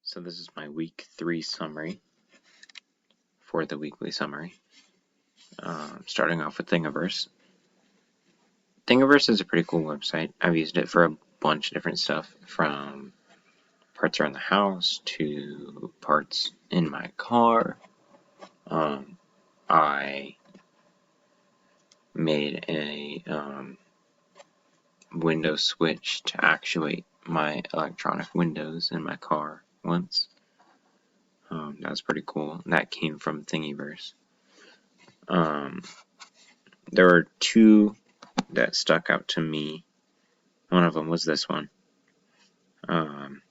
So this is my week 3 summary for the weekly summary. Starting off with Thingiverse. Thingiverse is a pretty cool website. I've used it for a bunch of different stuff, from parts around the house to parts in my car. I made a window switch to actuate my electronic windows in my car once. That was pretty cool. That came from Thingiverse. There were two that stuck out to me. One of them was this one. Iron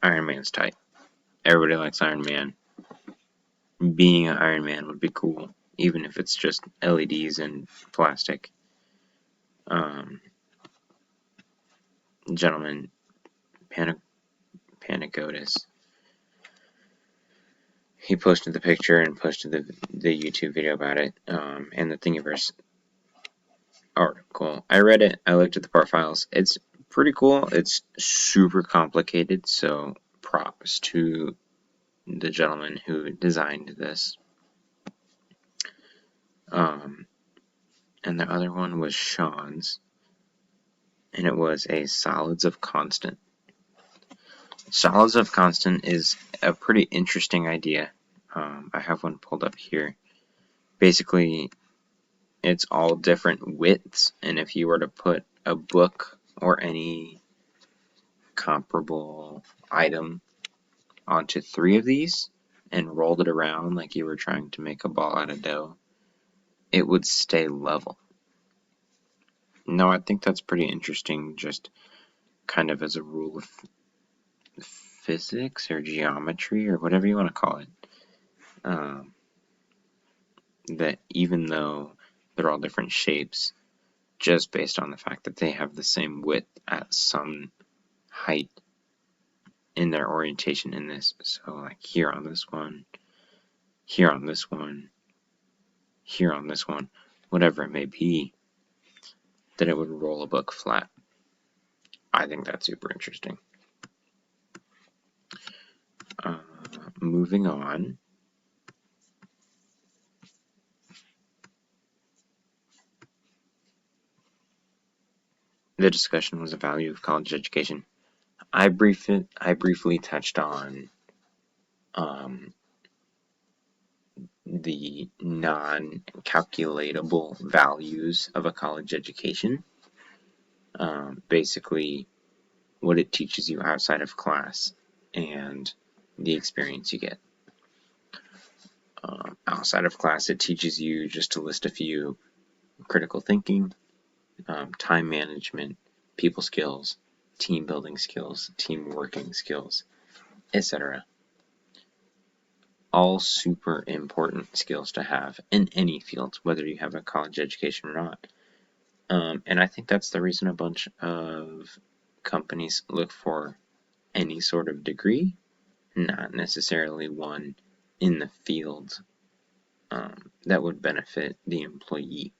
Man's tight. Everybody likes Iron Man. Being an Iron Man would be cool, even if it's just LEDs and plastic. Gentleman Panagotis, he posted the picture and posted the YouTube video about it, and the Thingiverse article. I read it, I looked at the part files. It's pretty cool. It's super complicated, so props to the gentleman who designed this. And the other one was Sean's, and it was a solids of constant. Solids of constant is a pretty interesting idea. I have one pulled up here. Basically, it's all different widths, and if you were to put a book or any comparable item onto 3 of these and rolled it around like you were trying to make a ball out of dough, it would stay level. Now, I think that's pretty interesting, just kind of as a rule of physics or geometry or whatever you want to call it. That even though they're all different shapes, just based on the fact that they have the same width at some height in their orientation in this. So like here on this one, here on this one, here on this one, whatever it may be, that it would roll a book flat. I think that's super interesting. Moving on. The discussion was the value of college education. I briefly touched on the non-calculatable values of a college education. Basically, what it teaches you outside of class and the experience you get. Outside of class, it teaches you, just to list a few, critical thinking, time management, people skills, team building skills, team working skills, etc. All super important skills to have in any field, whether you have a college education or not. And I think that's the reason a bunch of companies look for any sort of degree, not necessarily one in the field that would benefit the employee.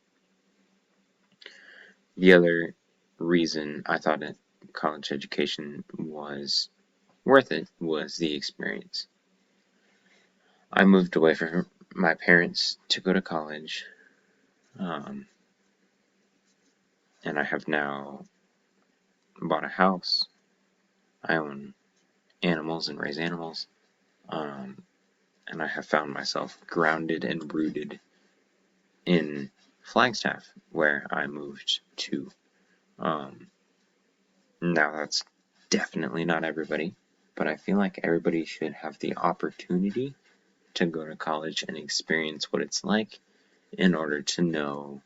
The other reason I thought a college education was worth it was the experience. I moved away from my parents to go to college, and I have now bought a house. I own animals and raise animals, and I have found myself grounded and rooted in Flagstaff, where I moved to. Now, that's definitely not everybody, but I feel like everybody should have the opportunity to go to college and experience what it's like in order to know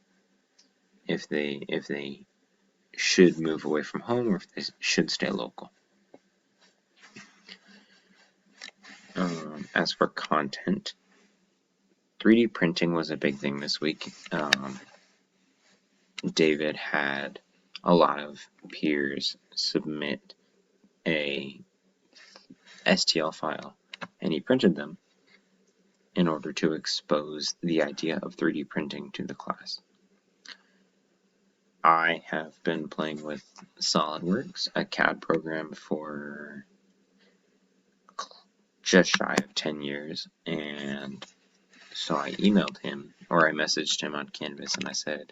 if they should move away from home or if they should stay local. As for content, 3D printing was a big thing this week. David had a lot of peers submit a STL file, and he printed them in order to expose the idea of 3D printing to the class. I have been playing with SolidWorks, a CAD program, for just shy of 10 years, and so I emailed him, or I messaged him on Canvas, and I said,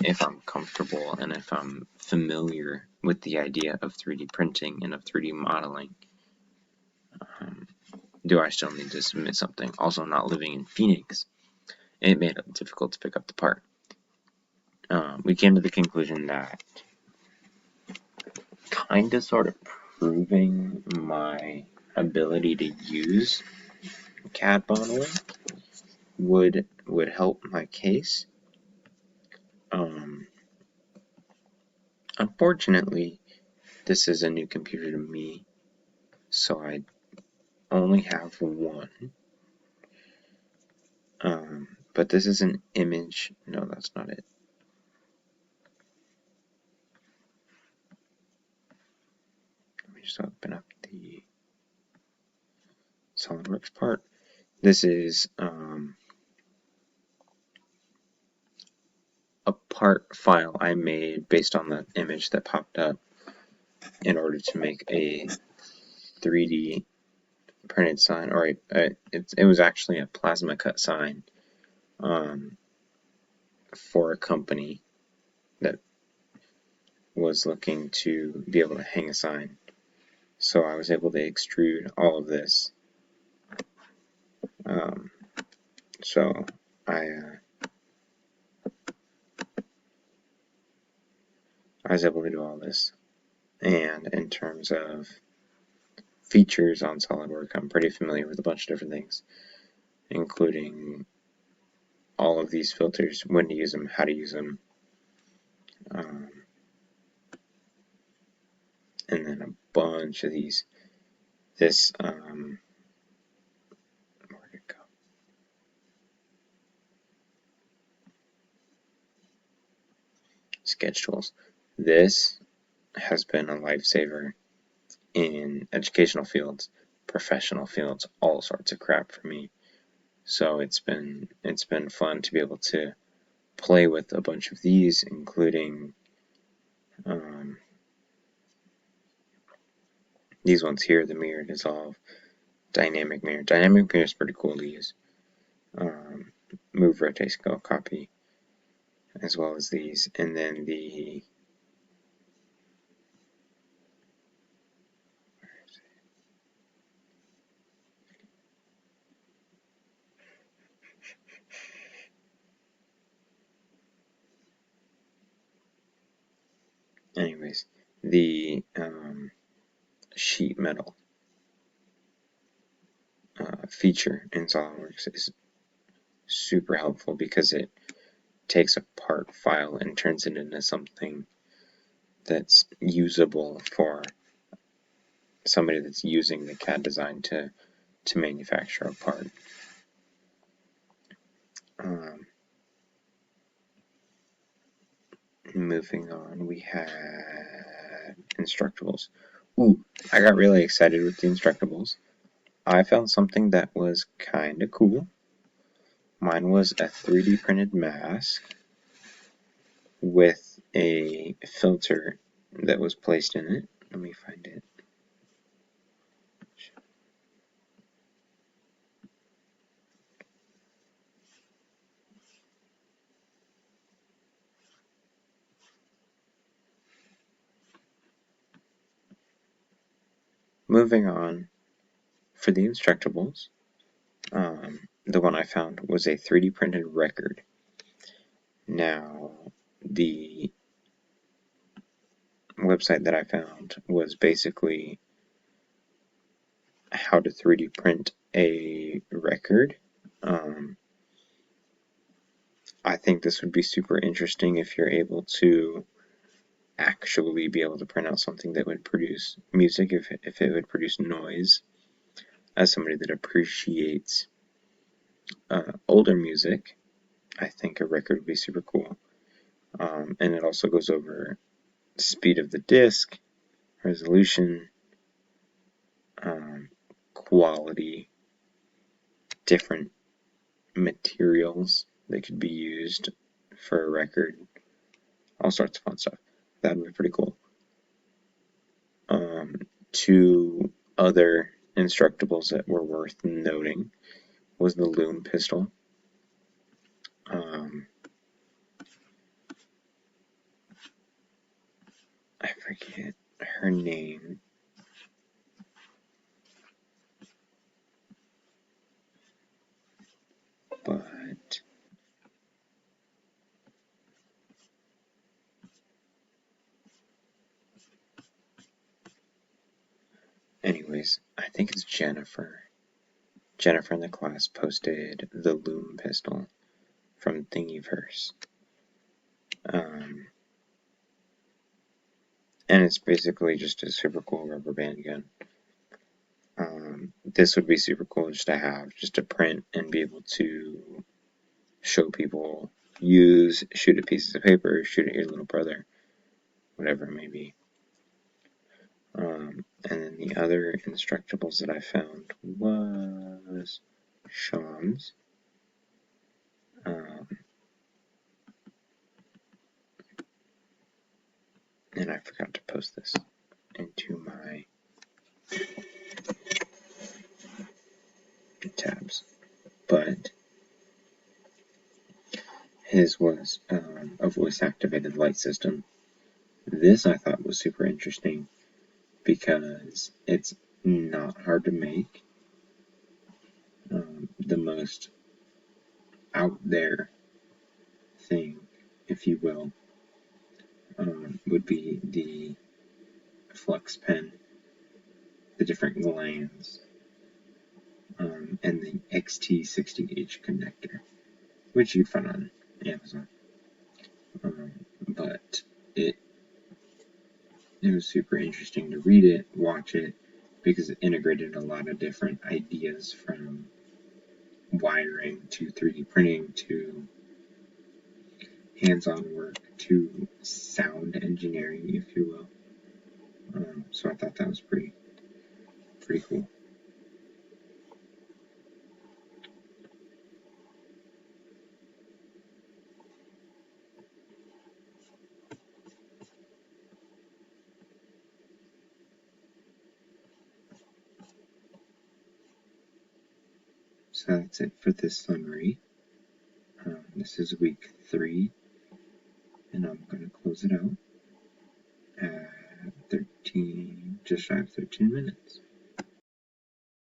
if I'm comfortable and if I'm familiar with the idea of 3D printing and of 3D modeling, do I still need to submit something? Also, not living in Phoenix, it made it difficult to pick up the part. We came to the conclusion that kind of sort of proving my ability to use CAD modeling would help my case. Unfortunately, this is a new computer to me, so I only have one. But this is an image. No, that's not it. Let me just open up the SolidWorks part. This is a part file I made based on the image that popped up in order to make a 3D printed sign, or it was actually a plasma cut sign for a company that was looking to be able to hang a sign. So I was able to extrude all of this. So I was able to do all this. And in terms of features on SolidWorks, I'm pretty familiar with a bunch of different things, including all of these filters, when to use them, how to use them, and then a bunch of these. This, where'd it go? Sketch tools. This has been a lifesaver in educational fields, professional fields, all sorts of crap for me. So it's been fun to be able to play with a bunch of these, including these ones here, the mirror dissolve, dynamic mirror. Dynamic mirror is pretty cool to use. Move, rotate, scale, copy, as well as these, and then the the sheet metal feature in SolidWorks is super helpful because it takes a part file and turns it into something that's usable for somebody that's using the CAD design to manufacture a part. Moving on, we had Instructables. Ooh, I got really excited with the Instructables. I found something that was kind of cool. Mine was a 3D printed mask with a filter that was placed in it. Let me find it. Moving on, for the Instructables, the one I found was a 3D printed record. Now, the website that I found was basically how to 3D print a record. I think this would be super interesting if you're able to actually be able to print out something that would produce music, if it would produce noise. As somebody that appreciates older music, I think a record would be super cool. And it also goes over speed of the disc, resolution, quality, different materials that could be used for a record. all sorts of fun stuff. That would be pretty cool. Two other Instructables that were worth noting was the Loom pistol. I forget her name. But anyways, I think it's Jennifer. Jennifer in the class posted the Loom pistol from Thingiverse. And it's basically just a super cool rubber band gun. This would be super cool just to have, just to print and be able to show people, use, shoot at pieces of paper, shoot at your little brother, whatever it may be. And then the other Instructables that I found was Sean's. And I forgot to post this into my tabs. But his was a voice-activated light system. This I thought was super interesting because it's not hard to make. The most out there thing, if you will, would be the flex pen, the different glands, and the XT60H connector, which you can find on Amazon. But it was super interesting to read it, watch it, because it integrated a lot of different ideas from wiring to 3D printing to hands-on work to sound engineering, if you will. So I thought that was pretty cool. So that's it for this summary. This is week 3, and I'm going to close it out at 13, just shy of 13 minutes.